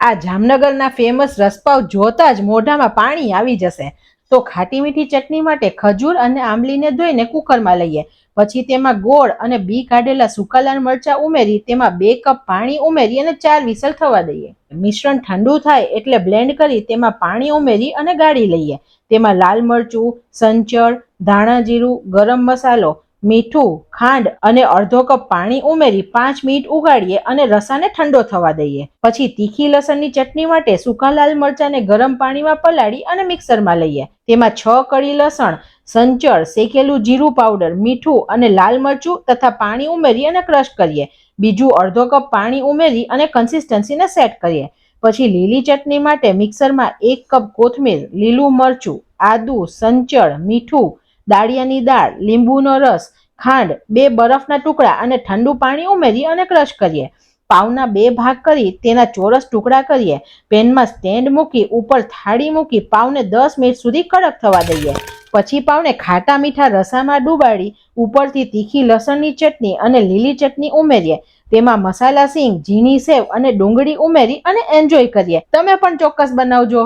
આ જામનગરના ફેમસ રસપાવ જોતા જ મોઢામાં પાણી આવી જશે। તો ખાટી મીઠી ચટણી માટે ખજૂર અને આંબલીને ધોઈને કુકરમાં લઈએ, પછી તેમાં ગોળ અને બી કાઢેલા સૂકા લાલ મરચાં ઉમેરી તેમાં 2 કપ પાણી ઉમેરી અને 4 વિસલ થવા દઈએ। મિશ્રણ ઠંડુ થાય એટલે બ્લેન્ડ કરી તેમાં પાણી ઉમેરી અને ગાળી લઈએ। તેમાં લાલ મરચું, સંચળ, ધાણા જીરું, ગરમ મસાલો, મીઠું, ખાંડ અને અડધો કપ પાણી ઉમેરી 5 મિનિટ ઉગાડીએ અને રસાને ઠંડો થવા દઈએ। પછી તીખી લસણની ચટણી માટે સૂકા લાલ મરચાંને ગરમ પાણીમાં પલાળી અને મિક્સરમાં લઈએ। તેમાં 6 કળી લસણ, સંચળ, શેકેલું જીરું પાવડર, મીઠું અને લાલ મરચું તથા પાણી ઉમેરી અને ક્રશ કરીએ। બીજું અડધો કપ પાણી ઉમેરી અને કન્સિસ્ટન્સીને સેટ કરીએ। પછી લીલી ચટણી માટે મિક્સરમાં 1 કપ કોથમીર, લીલું મરચું, આદુ, સંચળ, મીઠું, દાળિયાની દાળ, લીંબુનો રસ, ખાંડ, 2 બરફના ટુકડા અને ઠંડુ પાણી ઉમેરી અને ક્રશ કરીએ। પાવના 2 ભાગ કરી તેના ચોરસ ટુકડા કરીએ। પેનમાં સ્ટેન્ડ મૂકી ઉપર થાળી મૂકી પાવને 10 મિનિટ સુધી કડક થવા દઈએ। પછી પાવને ખાટા મીઠા રસામાં ડુબાડી ઉપરથી તીખી લસણની ચટણી અને લીલી ચટણી ઉમેરીએ। તેમાં મસાલા સિંગ, ઝીણી સેવ અને ડુંગળી ઉમેરી અને એન્જોય કરીએ। તમે પણ ચોક્કસ બનાવજો।